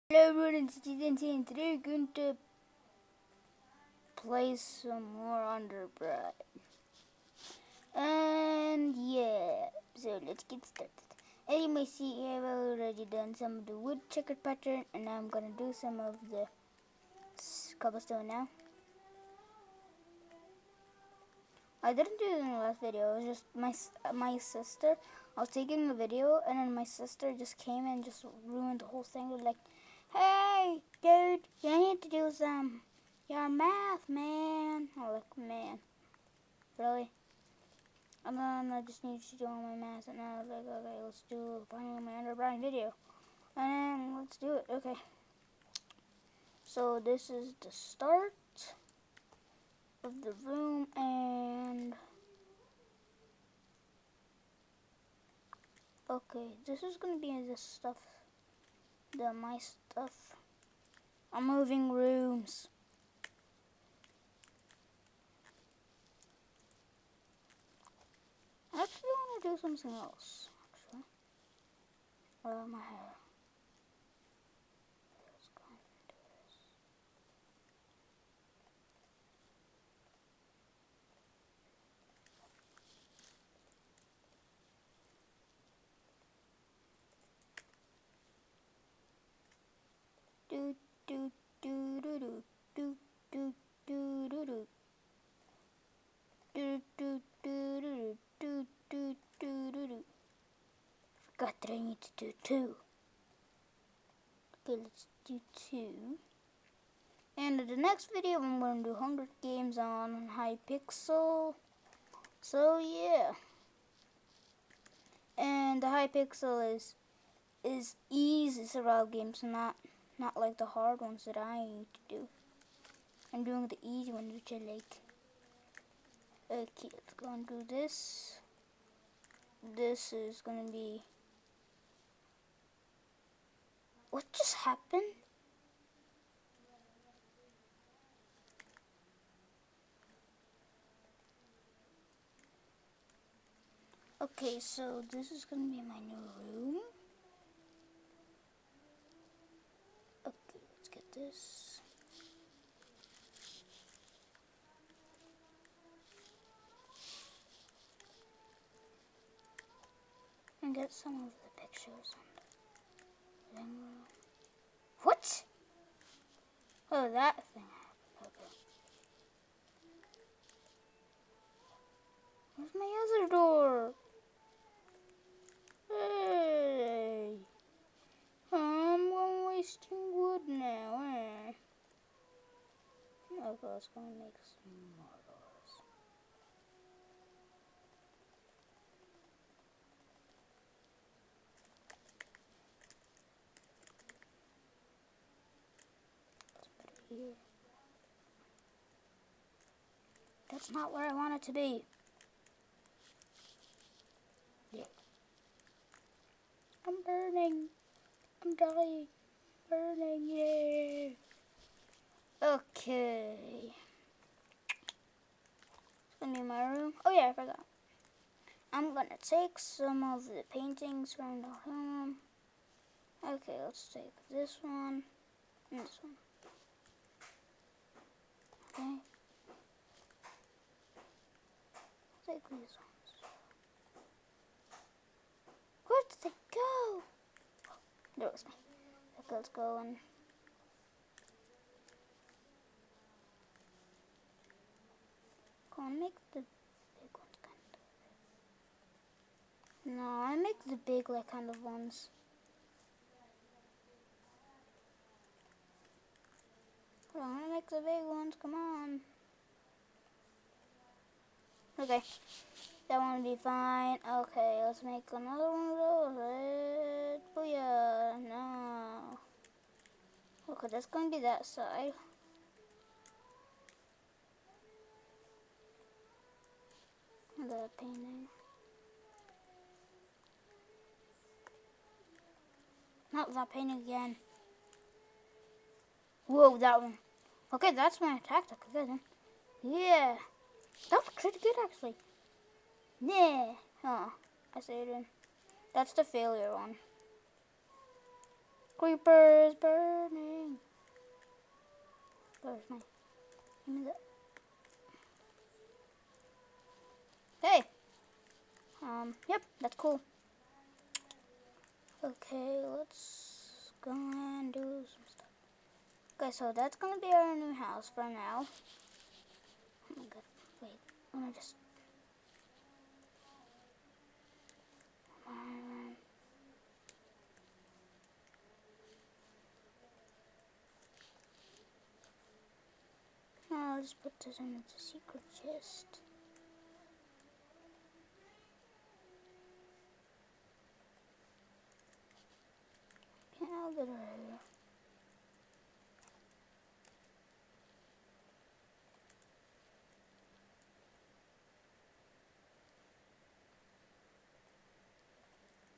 Hello everyone, it's TNT and today we're going to play some more Underbred. And yeah, so let's get started. As you may see, I've already done some of the woodchucker pattern and now I'm going to do some of the cobblestone now. I didn't do it in the last video, it was just my sister. I was taking a video and then my sister just came and just ruined the whole thing. It was like, hey, dude, you need to do your math, man. I was like, man, really? And then I just need to do all my math, and I was like, okay, let's do finally my Underbred video. And let's do it, okay. So this is the start of the room, and okay, this is gonna be this stuff, my stuff. I'm moving rooms. I actually want to do something else, actually. My hair. Let's go and do this. Do do do do do do do do do do. Do do do do do do do do do. Forgot that I need to do two. Okay, let's do two. And in the next video, I'm going to do Hunger Games on Hypixel. So yeah. And the Hypixel is easy survival games, not like the hard ones that I need to do. I'm doing the easy ones, which I like. Okay, let's go and do this. This is gonna be... What just happened? Okay, so this is gonna be my new room. Okay, let's get this. And get some of the pictures on the living room. What? Oh, that thing happened. Okay. Where's my other door? Hey. I'm wasting wood now, eh? Okay, let's go and make some more doors. Let's put it here. That's not where I want it to be. Yeah. I'm burning. I'm dying. Burning, yeah. Okay. It's gonna be my room. Oh yeah, I forgot. I'm gonna take some of the paintings from the room. Okay, let's take this one and this one. Okay. Take these ones. Where did they go? There was me. Okay, let's go and make the big ones kind of. No, I make the big like kind of ones. I want to make the big ones. Come on. Okay, that one will be fine. Okay, let's make another one of those. Booyah! No. Okay, that's going to be that side. The painting. Not that painting again. Whoa, that one. Okay, that's my tactic. Good. Yeah. That was pretty good, actually. Yeah. Huh. I see it in. That's the failure one. Creepers, birds. Where's my? Give me that. Hey. Yep, that's cool. Okay, let's go and do some stuff. Okay, so that's gonna be our new house for now. Oh my god, wait, I'm gonna just... I'll just put this in the secret chest. Okay, I'll get her here.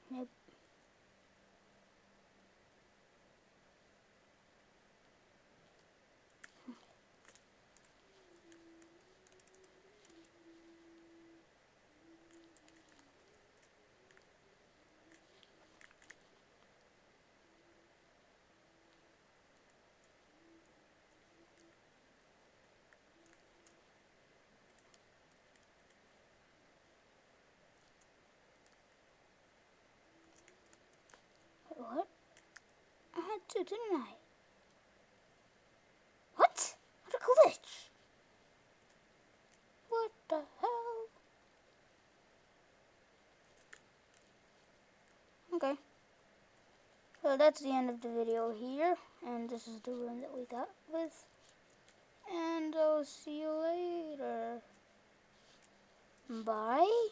Nope. Wait, what? I had to, didn't I? What? What a glitch! What the hell? Okay. So that's the end of the video here. And this is the room that we got with. And I'll see you later. Bye.